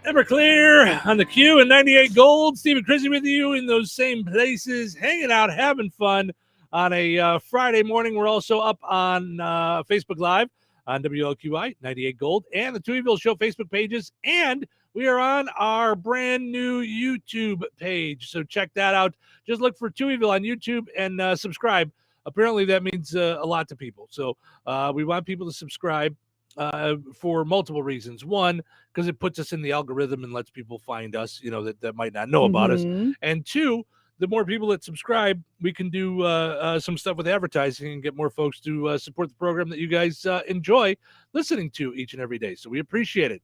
Everclear on the Q and 98 Gold. Stephen Chrissy with you in those same places, hanging out, having fun on a Friday morning. We're also up on Facebook Live on WLQI 98 Gold and the Touhyville Show Facebook pages, and we are on our brand new YouTube page. So check that out. Just look for Touhyville on YouTube and subscribe. Apparently that means a lot to people. So we want people to subscribe for multiple reasons. One, because it puts us in the algorithm and lets people find us, that might not know about us. And two, the more people that subscribe, we can do some stuff with advertising and get more folks to support the program that you guys enjoy listening to each and every day. So we appreciate it.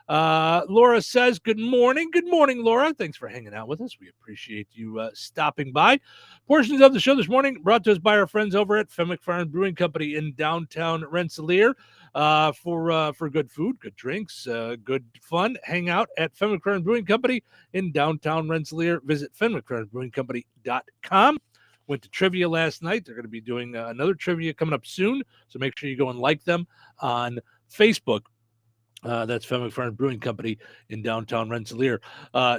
Laura says, good morning. Good morning, Laura. Thanks for hanging out with us. We appreciate you stopping by. Portions of the show this morning brought to us by our friends over at Fenwick Farm Brewing Company in downtown Rensselaer for good food, good drinks, good fun. Hang out at Fenwick Farm Brewing Company in downtown Rensselaer. Visit FenwickFarmBrewingCompany.com. Went to trivia last night. They're going to be doing another trivia coming up soon, so make sure you go and like them on Facebook. That's Fenwick Farm Brewing Company in downtown Rensselaer.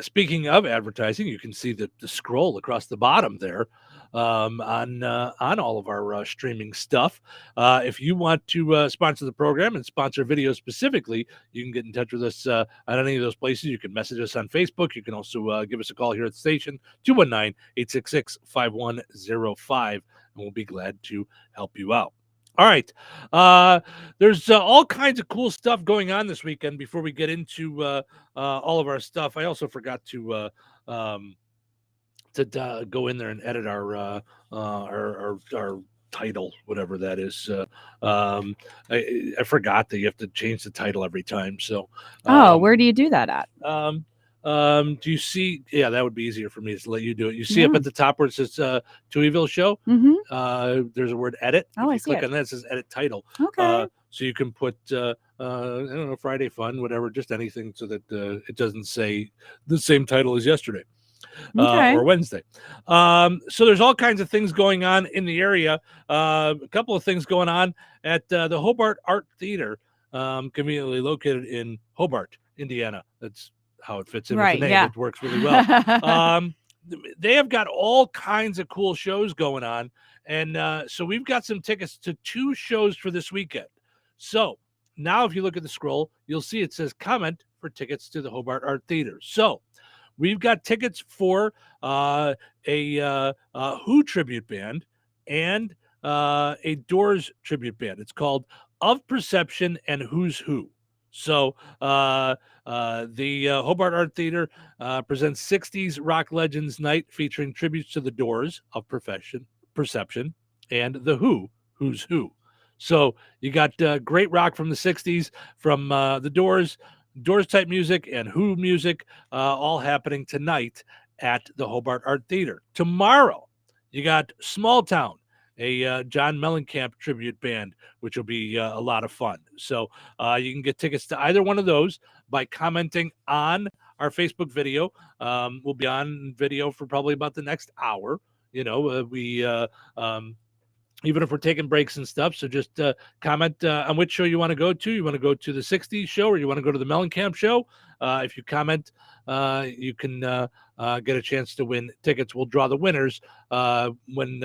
Speaking of advertising, you can see the scroll across the bottom there on all of our streaming stuff. If you want to sponsor the program and sponsor videos specifically, you can get in touch with us on any of those places. You can message us on Facebook. You can also give us a call here at the station, 219-866-5105, and we'll be glad to help you out. All right. There's all kinds of cool stuff going on this weekend. Before we get into all of our stuff, I also forgot to go in there and edit our title, whatever that is. I forgot that you have to change the title every time. So, where do you do that at? Do you see? Yeah, that would be easier for me to let you do it. You see up at the top where it says Touhyville Show. There's a word edit. Oh, if you I see click it. on that, it says edit title. Okay. So you can put I don't know, Friday Fun, whatever, just anything, so that it doesn't say the same title as yesterday or Wednesday. So there's all kinds of things going on in the area. A couple of things going on at the Hobart Art Theater, conveniently located in Hobart, Indiana. That's how it fits in with the name. Yeah. It works really well. They have got all kinds of cool shows going on. And so we've got some tickets to 2 shows for this weekend. So now if you look at the scroll, you'll see it says comment for tickets to the Hobart Art Theater. So we've got tickets for a Who tribute band and a Doors tribute band. It's called Of Perception and Who's Who. So the Hobart Art Theater presents 60s Rock Legends Night featuring tributes to the Doors, Of Perception, and the Who's Who. So you got great rock from the 60s, from the Doors type music and Who music, all happening tonight at the Hobart Art Theater. Tomorrow, you got Small Town, a John Mellencamp tribute band, which will be a lot of fun. So you can get tickets to either one of those by commenting on our Facebook video. We'll be on video for probably about the next hour. Even if we're taking breaks and stuff. So just comment on which show you want to go to. You want to go to the 60s show, or you want to go to the Mellencamp show. If you comment, you can get a chance to win tickets. We'll draw the winners when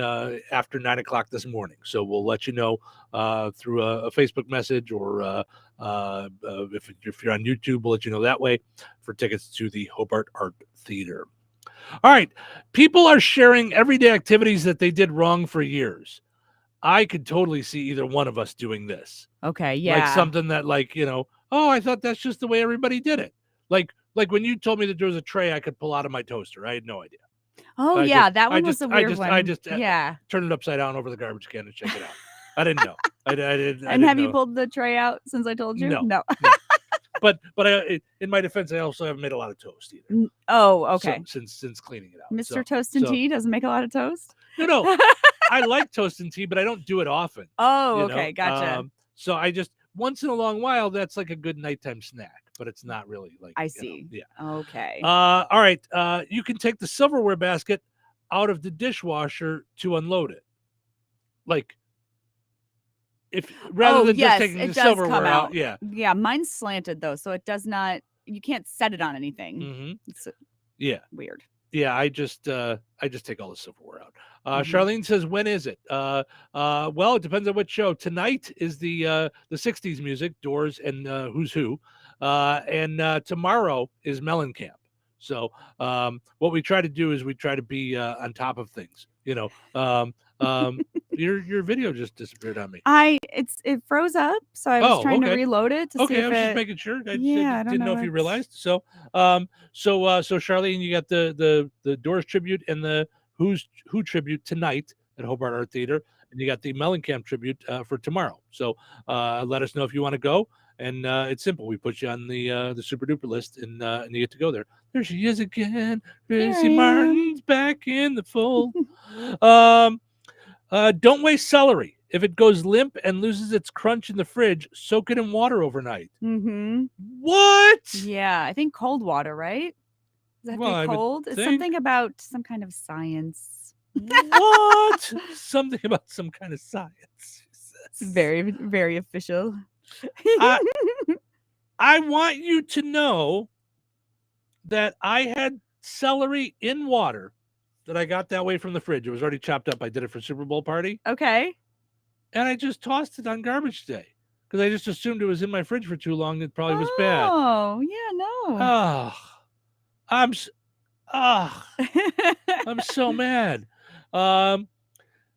after 9 o'clock this morning. So we'll let you know through a Facebook message, or if you're on YouTube, we'll let you know that way for tickets to the Hobart Art Theater. All right. People are sharing everyday activities that they did wrong for years. I could totally see either one of us doing this. Okay, yeah. Like something that, I thought that's just the way everybody did it. Like when you told me that there was a tray I could pull out of my toaster, I had no idea. Oh, that one was a weird one. I just turn it upside down over the garbage can and check it out. I didn't know. I didn't have know. you pulled the tray out since I told you? No. But in my defense, I also haven't made a lot of toast either. Oh, okay. So, since cleaning it out, Mr. Toast and Tea doesn't make a lot of toast. No. I like toast and tea, but I don't do it often. Oh, okay, gotcha. So I just once in a long while, that's like a good nighttime snack, but it's not really like. I see. Yeah. Okay. All right. You can take the silverware basket out of the dishwasher to unload it. Like, rather than yes, just taking it the does silverware come out. out. Yeah. Yeah, mine's slanted though, so it does not. You can't set it on anything. Mm-hmm. It's Yeah. weird. Yeah, I just take all the silverware out. Mhm. Charlene says, when is it? Well, it depends on what show. Tonight is the 60s music, Doors and Who's Who. And tomorrow is Mellencamp. So what we try to do is we try to be on top of things. Your video just disappeared on me. It froze up, so I was trying to reload it to see Okay, if I was just it. making sure. I Yeah, I don't didn't know if you realized. So Charlene, you got the Doors tribute and the Who tribute tonight at Hobart Art Theater, and you got the Mellencamp tribute for tomorrow. So let us know if you want to go. And it's simple. We put you on the super duper list, and you get to go there. There she is again. Chrissy Martin's back in the fold. Don't waste celery. If it goes limp and loses its crunch in the fridge, soak it in water overnight. Mm-hmm. What? Yeah, I think cold water, right? Does that have to be cold? It's something about some kind of science. What? Something about some kind of science. It's very, very official. I want you to know that I had celery in water that I got that way from the fridge. It was already chopped up. I did it for Super Bowl party. Okay. And I just tossed it on garbage day because I just assumed it was in my fridge for too long. It probably was bad. Oh, yeah, no. Oh, I'm so mad.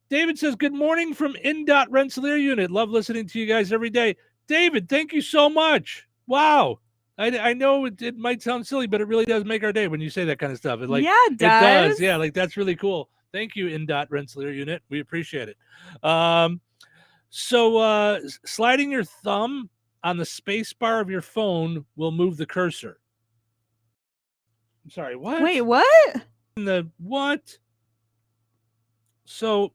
David says, good morning from INDOT Rensselaer Unit. Love listening to you guys every day. David, thank you so much. Wow. I know it might sound silly, but it really does make our day when you say that kind of stuff. It does. It does. Yeah, that's really cool. Thank you, INDOT Rensselaer Unit. We appreciate it. So sliding your thumb on the space bar of your phone will move the cursor. I'm sorry, what? Wait, what? What? So I'm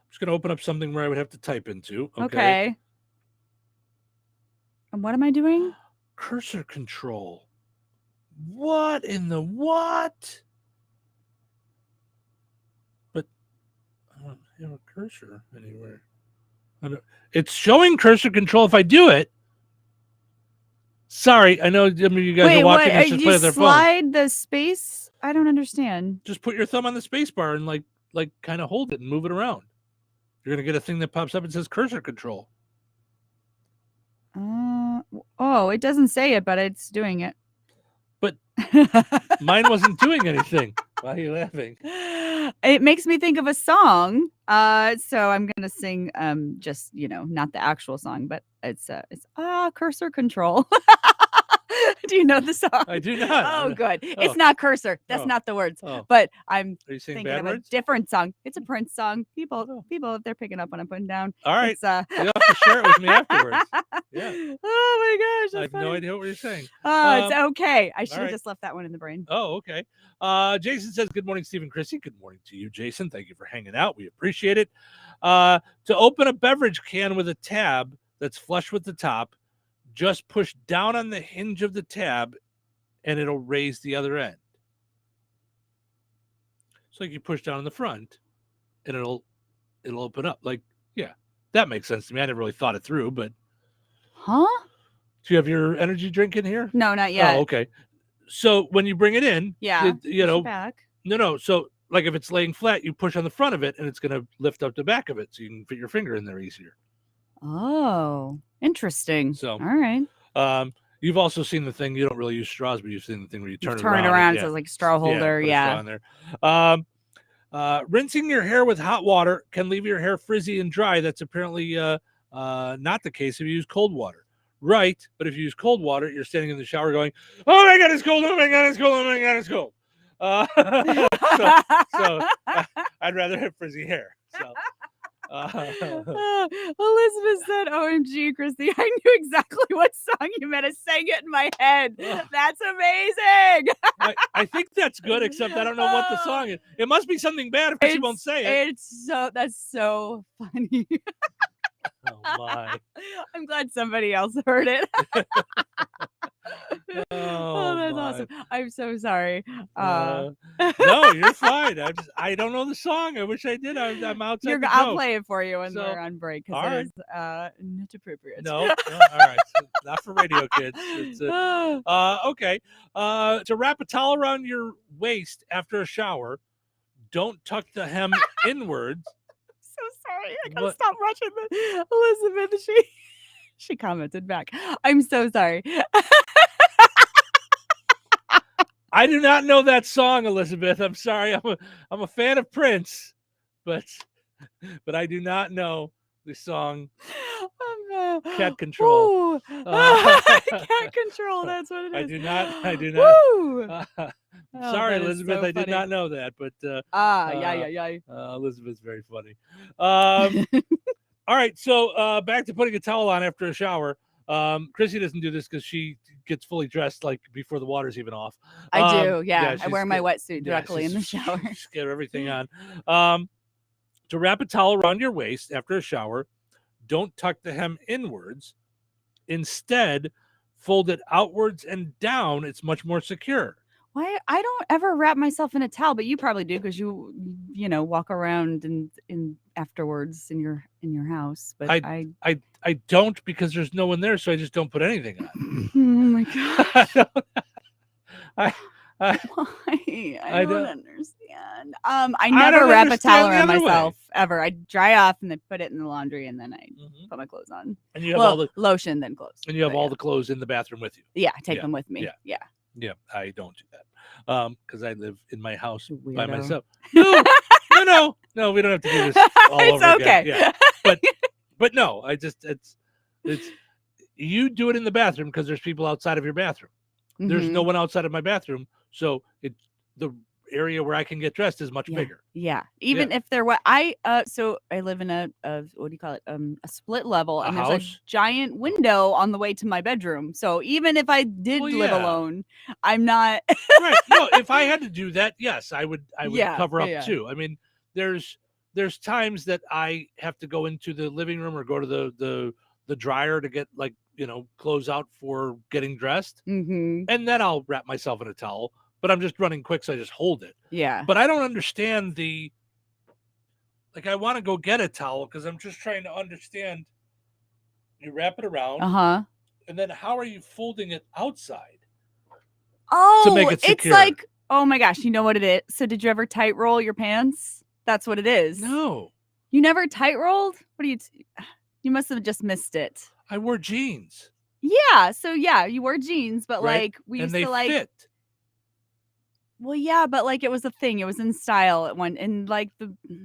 just going to open up something where I would have to type into. Okay. And what am I doing? Cursor control. What in the what? But I don't have a cursor anywhere. It's showing cursor control if I do it. Sorry, I know you guys are watching this just play on their phone. Slide the space? I don't understand. Just put your thumb on the space bar and like kind of hold it and move it around. You're going to get a thing that pops up and says cursor control. It doesn't say it, but it's doing it. But mine wasn't doing anything. Why are you laughing? It makes me think of a song. So I'm gonna sing just not the actual song, but it's cursor control. Do you know the song? I do not. Oh, good. It's not cursor. That's not the words. But I'm thinking of a different song. It's a Prince song. People, if they're picking up what I'm putting down. All right. You'll have to share it with me afterwards. Yeah. Oh my gosh. I have no idea what you're saying. Oh, it's okay. I should have just left that one in the brain. Oh, okay. Jason says, good morning, Steve and Chrissy. Good morning to you, Jason. Thank you for hanging out. We appreciate it. To open a beverage can with a tab that's flush with the top, just push down on the hinge of the tab and it'll raise the other end. So like you push down in the front and it'll open up. Like, yeah, that makes sense to me. I never really thought it through, but. Huh? Do you have your energy drink in here? No, not yet. Oh, okay. So when you bring it in, back. No. So like if it's laying flat, you push on the front of it and it's going to lift up the back of it so you can fit your finger in there easier. Oh, interesting. So, all right. You've also seen the thing. You don't really use straws, but you've seen the thing where you turn it around. So it's like straw holder. Yeah. Straw in there. Rinsing your hair with hot water can leave your hair frizzy and dry. That's apparently not the case if you use cold water. Right. But if you use cold water, you're standing in the shower going, oh my God, it's cold. Oh my God, it's cold. Oh my God, it's cold. So I'd rather have frizzy hair. So. Elizabeth said, OMG, Christy, I knew exactly what song you meant. I sang it in my head. That's amazing. I think that's good, except I don't know what the song is. It must be something bad if she won't say it. That's so funny. Oh my. I'm glad somebody else heard it. Oh, that's awesome. I'm so sorry. No, you're fine. I don't know the song. I wish I did. I'm outside the I'll joke. play it for you when So, we're on break because all it right. is not appropriate. No, all right. So not for radio kids. It's, okay. To wrap a towel around your waist after a shower, don't tuck the hem inwards. So sorry. I gotta stop watching Elizabeth. She commented back. I'm so sorry. I do not know that song, Elizabeth. I'm sorry. I'm a fan of Prince, but I do not know the song Cat Control. Cat Control, that's what it is. I do not. Oh, sorry, that is Elizabeth. so I did funny. not know that, but yeah. Elizabeth's very funny. All right, so back to putting a towel on after a shower. Chrissy doesn't do this because she gets fully dressed like before the water's even off. I do, yeah. I she's wear my get- wetsuit directly in the shower. Just get everything on. To wrap a towel around your waist after a shower, don't tuck the hem inwards. Instead, fold it outwards and down. It's much more secure. Why I don't ever wrap myself in a towel, but you probably do because you walk around in afterwards in your house. But I don't because there's no one there, so I just don't put anything on. Oh my god! Why? I don't understand. I never don't wrap a towel understand the around other way. myself ever. I dry off and then put it in the laundry and then I put my clothes on. And you have all the lotion, then clothes. And you have But all the clothes in the bathroom with you. Yeah, I take them with me. Yeah. Yeah, I don't do that because I live in my house by Weirdo. myself. No, we don't have to do this all It's over okay. again. Yeah, but no, I just it's you do it in the bathroom because there's people outside of your bathroom. There's no one outside of my bathroom, so the area where I can get dressed is much bigger. Yeah. Even if there were, so I live in a what do you call it? A split level, and there's house? a giant window on the way to my bedroom. So even if I did live alone, I'm not. Right. No, if I had to do that, yes, I would cover up too. I mean, there's times that I have to go into the living room or go to the dryer to get clothes out for getting dressed. And then I'll wrap myself in a towel. But I'm just running quick, so I just hold it. Yeah. But I don't understand I want to go get a towel because I'm just trying to understand. You wrap it around. And then how are you folding it outside? Oh, to make it secure? It's like, oh my gosh, you know what it is? So did you ever tight roll your pants? That's what it is. No. You never tight rolled? What do you must have just missed it. I wore jeans. Yeah. So yeah, you wore jeans, but right? we and used they to fit. Well, yeah, but it was a thing. It was in style at one in the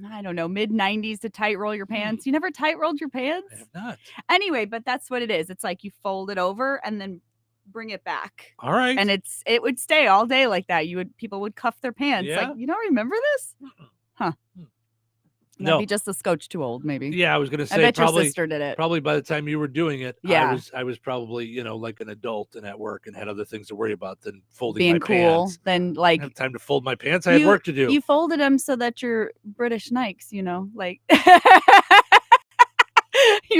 I don't know, mid-90s to tight roll your pants. You never tight rolled your pants? I have not. Anyway, but that's what it is. It's like you fold it over and then bring it back. All right. And it would stay all day like that. People would cuff their pants. Yeah? Like, you don't remember this? Huh. No. Maybe just the scotch too old, maybe. Yeah, I was gonna say I bet probably your sister did it. Probably by the time you were doing it, yeah. I was probably, like an adult and at work and had other things to worry about than folding being my cool. pants. Then I didn't have time to fold my pants. I had work to do. You folded them so that your British Nikes, your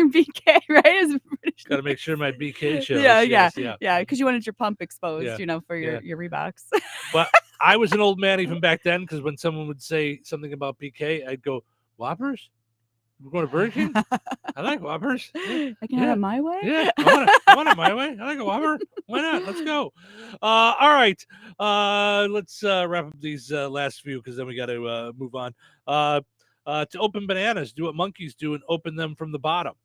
BK, right? Is British. Got to make sure my BK shows. Yeah. Because you wanted your pump exposed, for your Reeboks. But I was an old man even back then because when someone would say something about BK, I'd go, Whoppers? We're going to Burger King? I like Whoppers. I can have it my way? Yeah, I want it my way. I like a Whopper. Why not? Let's go. All right. Let's wrap up these last few because then we got to move on. To open bananas, do what monkeys do and open them from the bottom.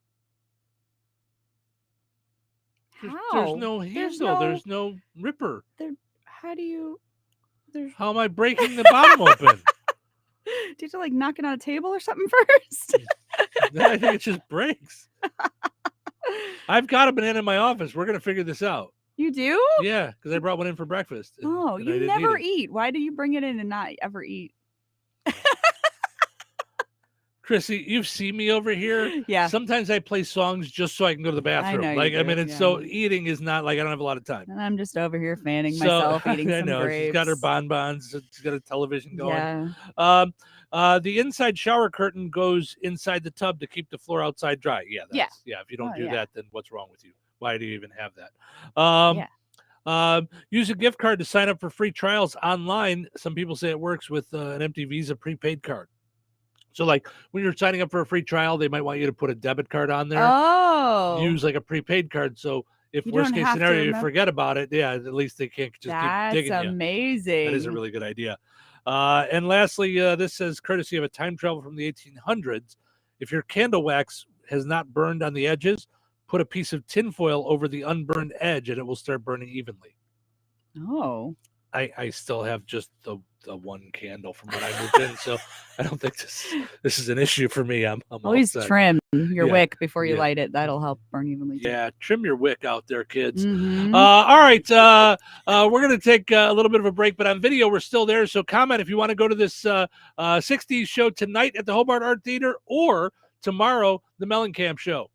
There's no handle. There's no ripper. How do you... How am I breaking the bottom open? Did you knock it on a table or something first? I think it just breaks. I've got a banana in my office. We're going to figure this out. You do? Yeah, because I brought one in for breakfast. And you never eat. Why do you bring it in and not ever eat? Chrissy, you've seen me over here. Yeah. Sometimes I play songs just so I can go to the bathroom. So eating is not I don't have a lot of time. And I'm just over here fanning myself, eating some grapes. She's got her bonbons. She's got a television going. Yeah. The inside shower curtain goes inside the tub to keep the floor outside dry. Yeah. If you don't do that, then what's wrong with you? Why do you even have that? Use a gift card to sign up for free trials online. Some people say it works with an empty Visa prepaid card. So, like when you're signing up for a free trial, they might want you to put a debit card on there. Oh, Use like a prepaid card. So, if you worst don't case have to scenario you remember. forget about it, yeah, at least they can't just keep That's digging you. That is a amazing. really good idea. And lastly, this says courtesy of a time travel from the 1800s. If your candle wax has not burned on the edges, put a piece of tinfoil over the unburned edge, and it will start burning evenly. Oh, I still have just the one candle from when I moved in, so I don't think this is an issue for me. I'm all always set. trim your Yeah, wick before you yeah. light it. That'll help burn evenly. too. Yeah, trim your wick out there, kids. Mhm. All right, we're going to take a little bit of a break, but on video, we're still there. So comment if you want to go to this 60s show tonight at the Hobart Art Theater or tomorrow, the Mellencamp show.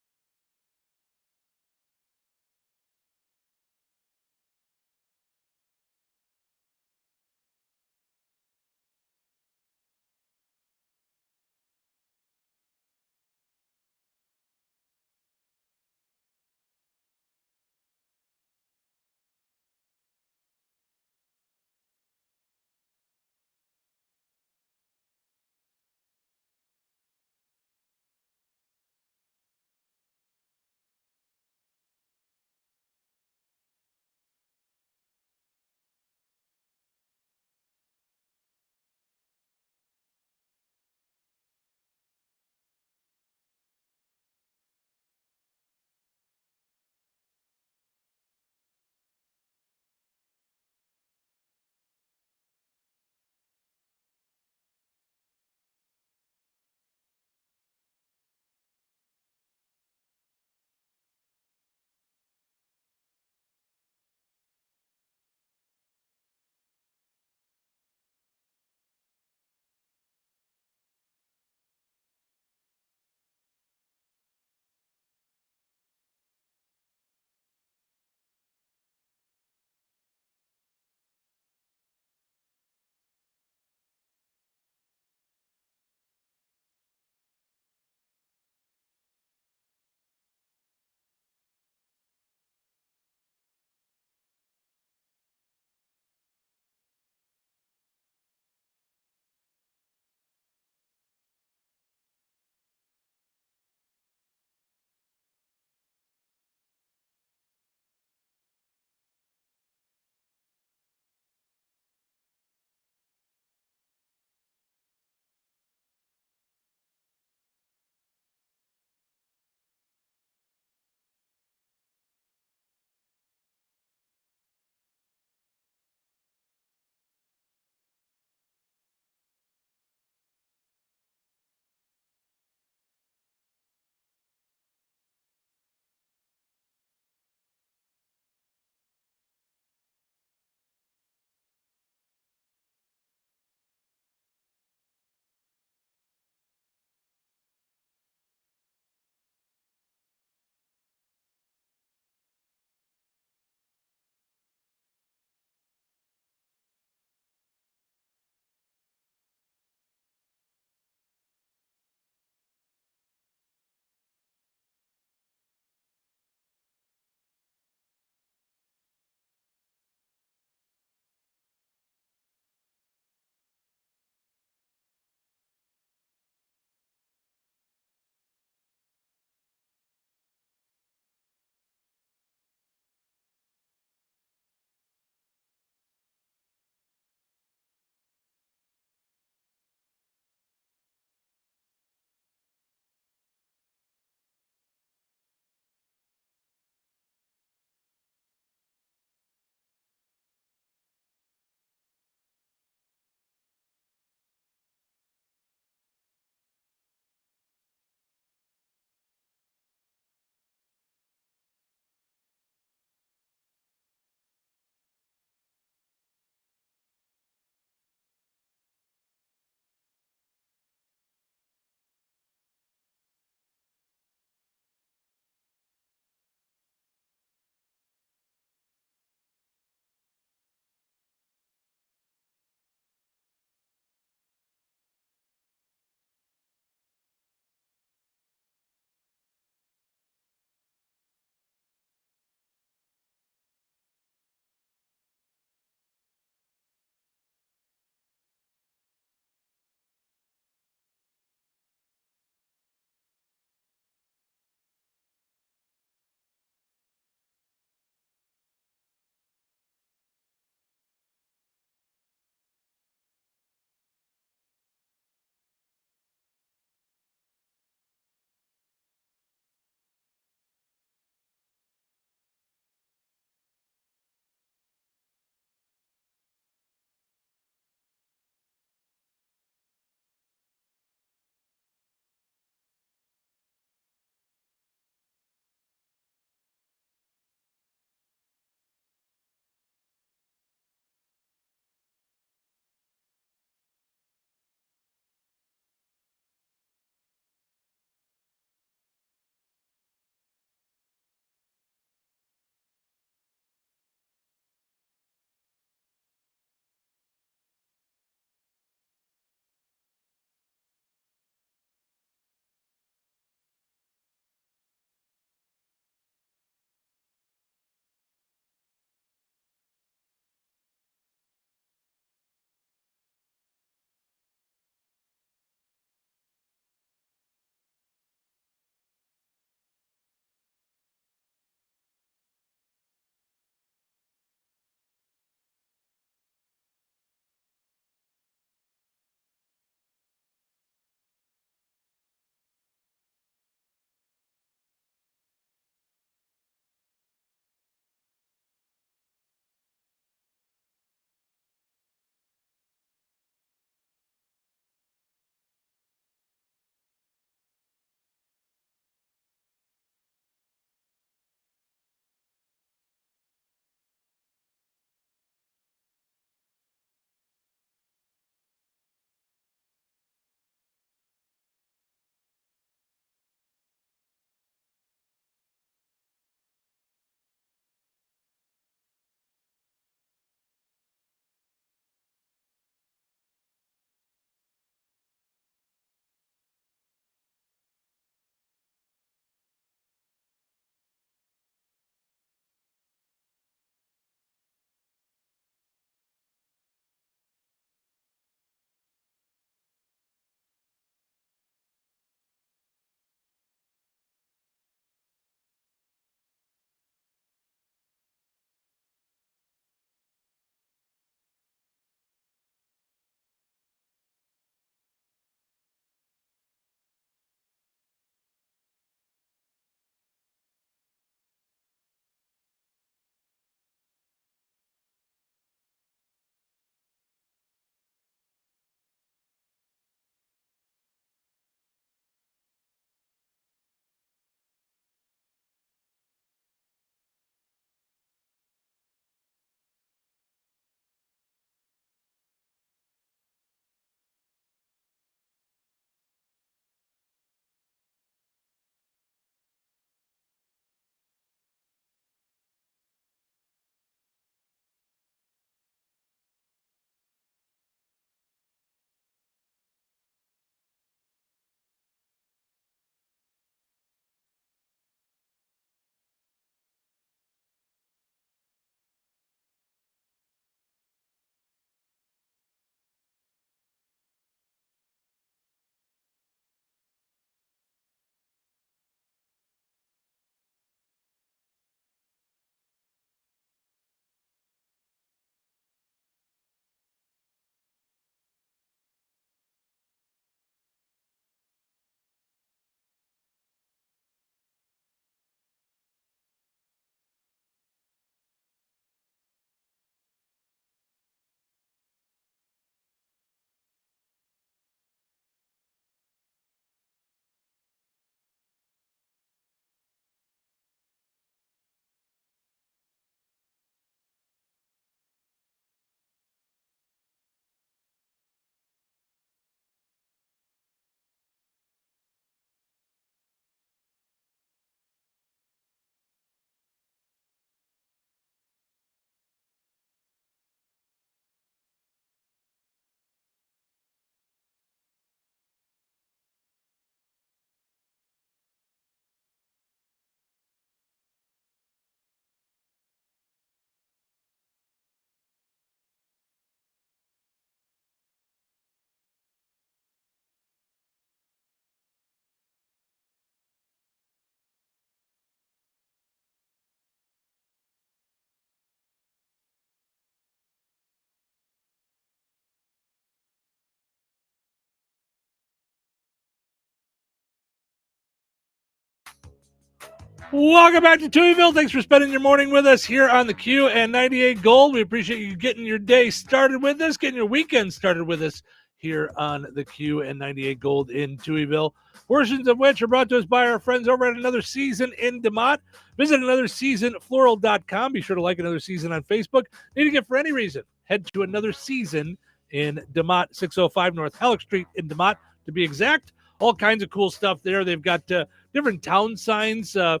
Welcome back to Touhyville. Thanks for spending your morning with us here on the Q and 98 Gold. We appreciate you getting your day started with us, getting your weekend started with us here on the Q and 98 Gold in Touhyville. Portions of which are brought to us by our friends over at Another Season in DeMott. Visit anotherseasonfloral.com. Be sure to like Another Season on Facebook. Need a gift for any reason? Head to Another Season in DeMott, 605 North Halleck Street in DeMott, to be exact. All kinds of cool stuff there. They've got different town signs, like,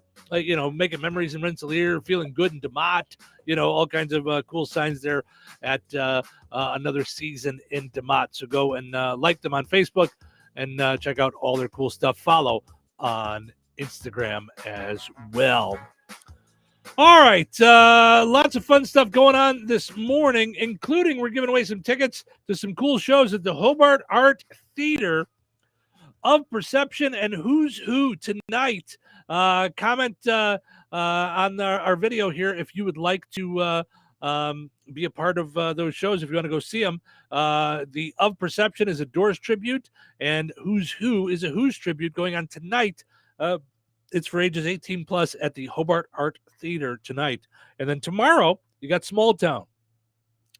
making memories in Rensselaer, feeling good in DeMott, all kinds of cool signs there at Another Season in DeMott. So go and like them on Facebook and check out all their cool stuff. Follow on Instagram as well. All right. Lots of fun stuff going on this morning, including we're giving away some tickets to some cool shows at the Hobart Art Theater of Perception and Who's Who tonight. Comment on our video here if you would like to be a part of those shows, if you want to go see them. The Of Perception is a Doors tribute, and Who's Who is a Who's tribute going on tonight. It's for ages 18 plus at the Hobart Art Theater tonight. And then tomorrow, you got Small Town.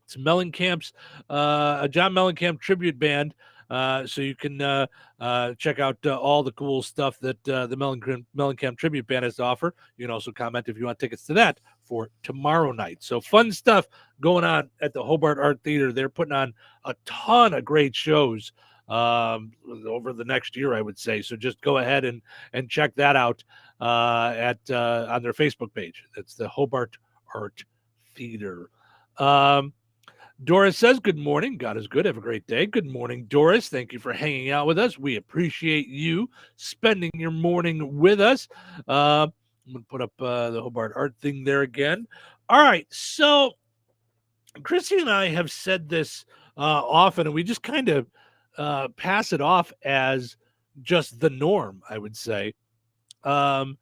It's Mellencamp's, a John Mellencamp tribute band. So you can check out all the cool stuff that the Mellencamp Tribute Band has to offer. You can also comment if you want tickets to that for tomorrow night. So fun stuff going on at the Hobart Art Theater. They're putting on a ton of great shows over the next year, I would say. So just go ahead and check that out on their Facebook page. That's the Hobart Art Theater. Doris says, good morning. God is good. Have a great day. Good morning, Doris. Thank you for hanging out with us. We appreciate you spending your morning with us. I'm going to put up the Hobart Art thing there again. All right. So Chrissy and I have said this often, and we just kind of pass it off as just the norm, I would say, on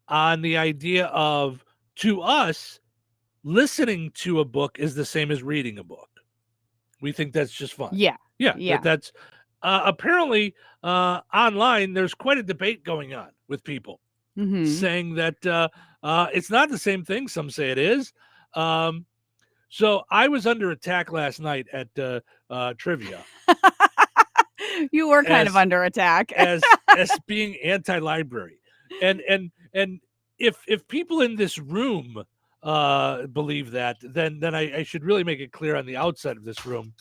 the idea of, to us, listening to a book is the same as reading a book. We think that's just fun. Yeah. That's apparently online. There's quite a debate going on with people saying that it's not the same thing. Some say it is. So I was under attack last night at trivia. You were kind of under attack as being anti-library, and if people in this room believe that, then I should really make it clear on the outside of this room.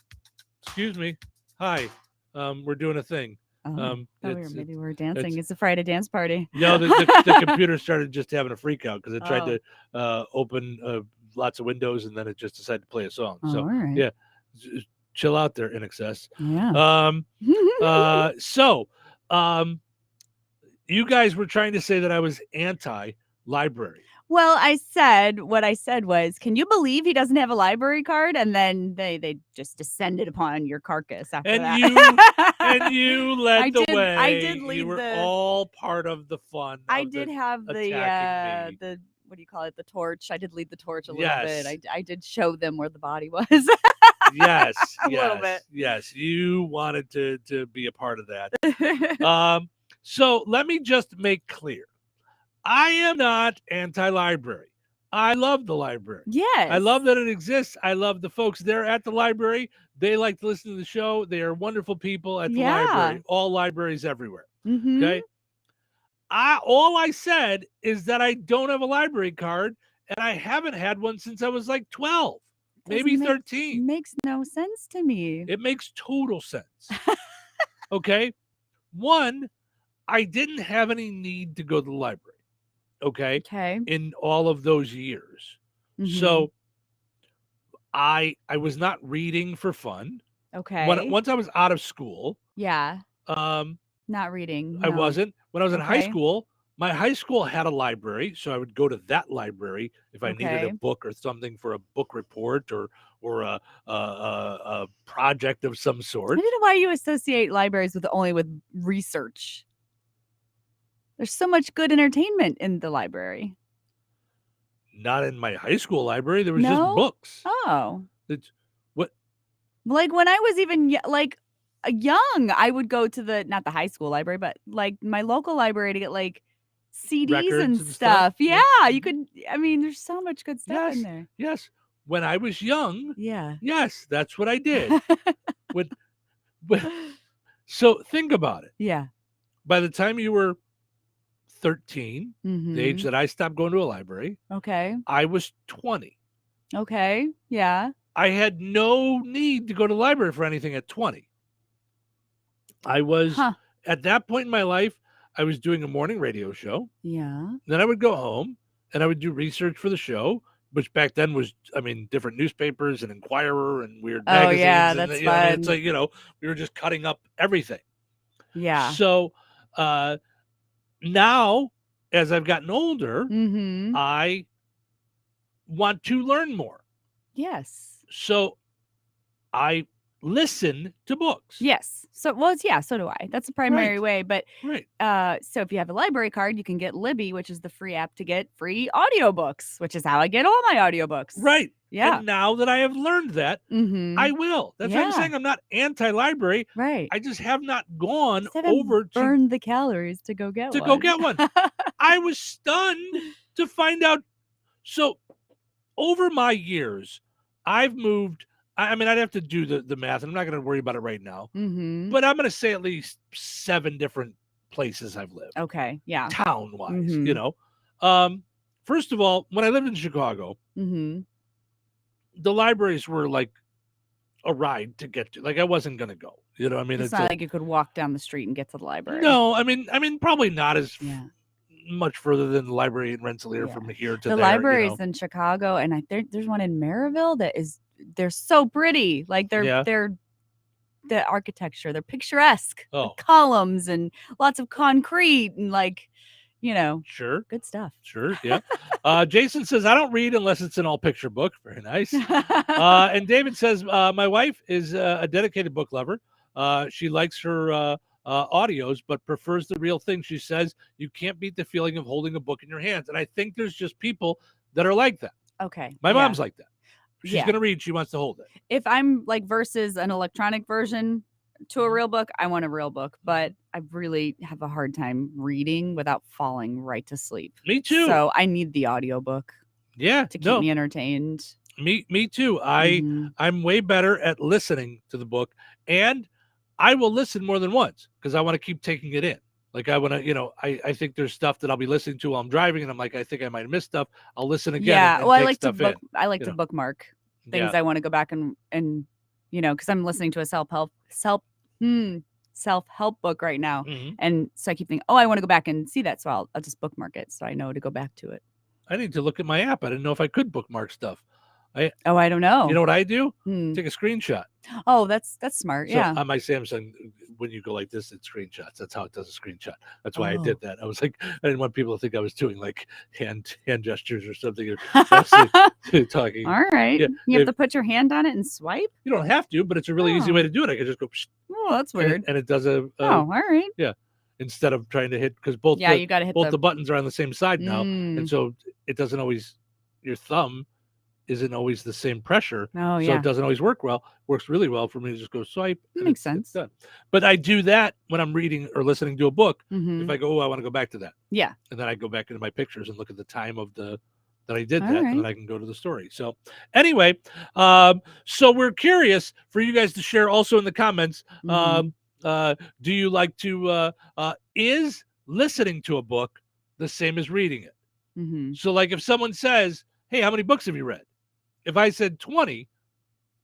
Excuse me. Hi. We're doing a thing. Maybe we're dancing. It's a Friday dance party. No, the computer started just having a freak out because it tried to open lots of windows, and then it just decided to play a song. So, all right. Yeah, chill out there, In Excess. Yeah. So you guys were trying to say that I was anti-library. Well, what I said was, can you believe he doesn't have a library card? And then they just descended upon your carcass after that. And you led the way. I did lead. You were all part of the fun. I did have the what do you call it? The torch. I did lead the torch a little bit. I did show them where the body was. Yes, a little bit. Yes, you wanted to be a part of that. So let me just make clear. I am not anti-library. I love the library. Yes. I love that it exists. I love the folks there at the library. They like to listen to the show. They are wonderful people at the library. All libraries everywhere. Mm-hmm. Okay. All I said is that I don't have a library card, and I haven't had one since I was like 12, maybe 13. Makes no sense to me. It makes total sense. Okay. One, I didn't have any need to go to the library. Okay. In all of those years. Mm-hmm. So I was not reading for fun. Okay. Once I was out of school. Yeah. Not reading. I wasn't. When I was in high school, my high school had a library, so I would go to that library if I needed a book or something for a book report or a project of some sort. I don't know why you associate libraries with research. There's so much good entertainment in the library. Not in my high school library. There was just books. Oh. What? Like when I was even young, I would go to not the high school library, but like my local library to get like CDs records and and stuff. stuff. Yeah, Yeah. you could. I mean, there's so much good stuff in Yes, there. yes. When I was young, Yeah. yes, that's what I did. When, when, so think about it. Yeah. By the time you were 13, the age Mm-hmm. that I stopped going to a library, Okay. I was 20. Okay. Yeah. I had no need to go to the library for anything at 20. I was, Huh. at that point in my life, I was doing a morning radio show. Yeah. Then I would go home and I would do research for the show, which back then was, I mean, different newspapers and Inquirer and weird Oh magazines. yeah, And, that's you know, I mean, it's fun. like, you know, we were just cutting up everything. Yeah. So now, as I've gotten older, Mm-hmm. I want to learn more. Yes. So I listen to books. Yes. So so do I. That's the primary Right. way. But Right. so if you have a library card, you can get Libby, which is the free app to get free audiobooks, which is how I get all my audiobooks. Right. Yeah. And now that I have learned that, Mm-hmm. I will. That's why I'm Yeah. saying I'm not anti-library. Right. I just have not gone Just haven't over to burned the calories to go get one. go get one. I was stunned to find out. So over my years, I've moved. I mean, I'd have to do the math, and I'm not going to worry about it right now. Mm-hmm. But I'm going to say at least 7 different places I've lived. Okay. Yeah. Town-wise, Mhm. you know. First of all, when I lived in Chicago, Mm-hmm. the libraries were like a ride to get to. Like I wasn't going to go. You know, I mean, It's not like you could walk down the street and get to the library. no. I mean, probably not as Yeah. much further than the library in Rensselaer Yeah. from here to The there. libraries You know? in Chicago, and there's one in Maryville they're so pretty. Like Yeah. they're the architecture, they're picturesque. The Oh, columns and lots of concrete and like, you know, sure. good stuff. Sure. Yeah. Jason says, I don't read unless it's an all picture book. Very nice. And David says, my wife is a dedicated book lover. She likes her audios, but prefers the real thing. She says, you can't beat the feeling of holding a book in your hands. And I think there's just people that are like that. Okay. My yeah. mom's like that. She's Yeah. going to read. She wants to hold it. If I'm like versus an electronic version to a real book, I want a real book, but I really have a hard time reading without falling right to sleep. Me too. So I need the audiobook Yeah. to keep me entertained. Me too. Mhm. I'm way better at listening to the book, and I will listen more than once because I want to keep taking it in. Like I want to, you know, I think there's stuff that I'll be listening to while I'm driving, and I'm like, I think I might have missed stuff. I'll listen again. Yeah. And Well, I take like to stuff I like you to know. bookmark things Yeah. I want to go back and you know, because I'm listening to a self-help book right now. Mhm. And so I keep thinking, oh, I want to go back and see that. So I'll just bookmark it so I know to go back to it. I need to look at my app. I didn't know if I could bookmark stuff. Oh, I don't know. You know what I do? Hmm. Take a screenshot. Oh, that's smart. So Yeah. on my Samsung, when you go like this, it screenshots. That's how it does a screenshot. That's why I Oh. did that. I was like, I didn't want people to think I was doing like hand gestures or something. Or actually talking. All right. Yeah, You have if- to put your hand on it and swipe? You don't have to, but it's a really easy Oh. way to do it. I can just go, psh, Oh, that's weird. and it does a Oh, all right. instead of trying to hit, because both Yeah, you got to hit the buttons are on the same side now, Mm. and so it doesn't always, your thumb isn't always the same pressure, Oh, so yeah. it doesn't always work well. Works really well for me to just go swipe. and Makes it's sense. done. But I do that when I'm reading or listening to a book. Mhm. If I go, oh, I want to go back to that, Yeah. and then I go back into my pictures and look at the time of that I did All that, and right. then I can go to the story. So anyway, so we're curious for you guys to share also in the comments. Mhm. Do you like to is listening to a book the same as reading it? Mhm. So like if someone says, hey, how many books have you read? If I said 20,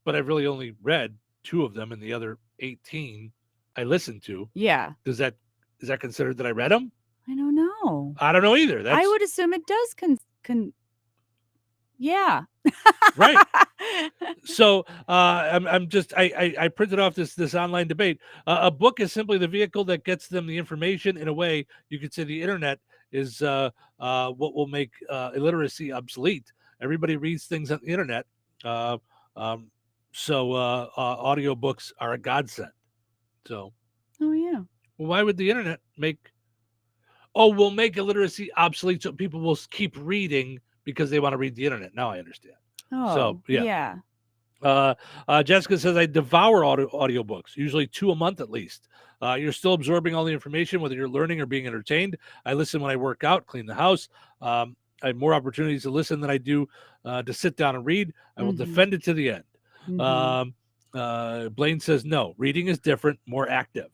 but I've really only read 2 of them and the other 18 I listened to, Yeah. is that considered that I read them? I don't know. I don't know either. That's I would assume it does yeah. right. So I'm just I printed off this online debate. A book is simply the vehicle that gets them the information. In a way, you could say the internet is what will make illiteracy obsolete. Everybody reads things on the internet, so audiobooks are a godsend. So Oh, yeah. why would the internet make? Oh, we'll make illiteracy obsolete, so people will keep reading because they want to read the internet. Now I understand. Oh, So, yeah. yeah. Jessica says, I devour audiobooks, usually 2 a month at least. You're still absorbing all the information, whether you're learning or being entertained. I listen when I work out, clean the house. I have more opportunities to listen than I do to sit down and read. I will defend it to the end. Blaine says, no, reading is different, more active.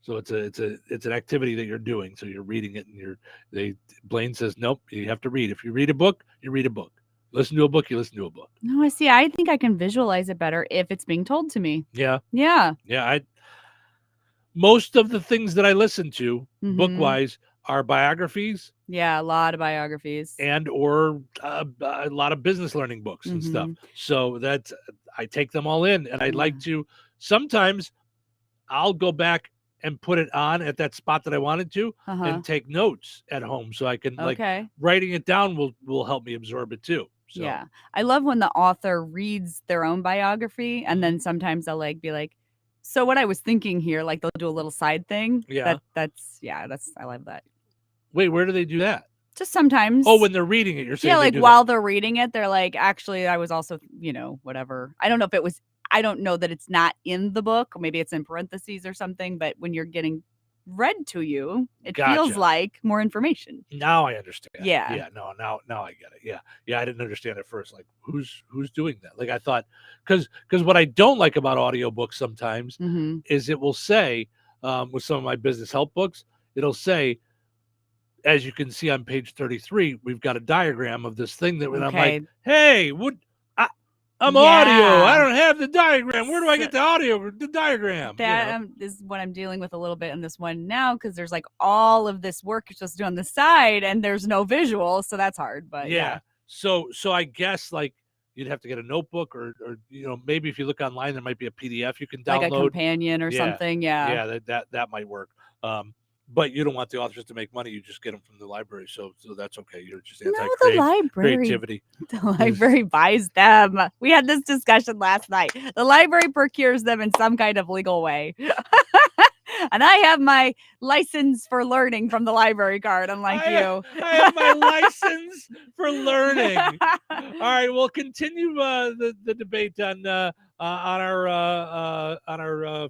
So it's an activity that you're doing. So you're reading it, and Blaine says, nope, you have to read. If you read a book, you read a book. Listen to a book, you listen to a book. No, I see. I think I can visualize it better if it's being told to me. Yeah. Yeah. Yeah. Most of the things that I listen to book-wise are biographies. Yeah, a lot of biographies. And or a lot of business learning books and stuff. So I take them all in, and I'd like to, sometimes I'll go back and put it on at that spot that I wanted to and take notes at home, so I can like writing it down will help me absorb it too. So. Yeah. I love when the author reads their own biography, and then sometimes I'll be like, so what I was thinking here, like they'll do a little side thing. Yeah. I love that. Wait, where do they do that? Just sometimes. Oh, when they're reading it, you're saying. Yeah, like while they're reading it, they're like, actually, I was also, whatever. I don't know that it's not in the book. Maybe it's in parentheses or something, but when you're getting read to you, it feels like more information. Now I understand. Yeah. Yeah. No, now I get it. Yeah. Yeah. I didn't understand at first. Like who's doing that? Like I thought, because what I don't like about audiobooks sometimes is it will say, with some of my business help books, it'll say, as you can see on page 33, we've got a diagram of this thing that I'm like, hey, I'm audio. I don't have the diagram. Where do I get the diagram? That is what I'm dealing with a little bit in this one now, because there's like all of this work you're supposed to do on the side, and there's no visual, so that's hard. But yeah. So I guess like you'd have to get a notebook, or maybe if you look online, there might be a PDF you can download, like a companion or something. Yeah. Yeah, that might work. But you don't want the authors to make money. You just get them from the library. So that's okay. You're just creativity. The library buys them. We had this discussion last night. The library procures them in some kind of legal way. And I have my license for learning from the library card, unlike you. I have my license for learning. All right, we'll continue the debate on our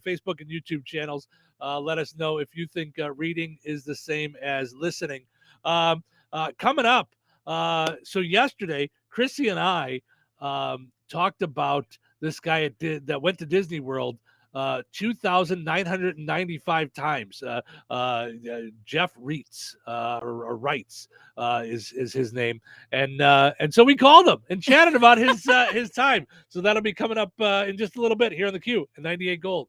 Facebook and YouTube channels. Let us know if you think reading is the same as listening. Coming up, so yesterday, Chrissy and I talked about this guy that went to Disney World 2,995 times. Jeff Reitz, or Reitz, is his name, and so we called him and chatted about his time. So that'll be coming up in just a little bit here on the Q at 98 Gold.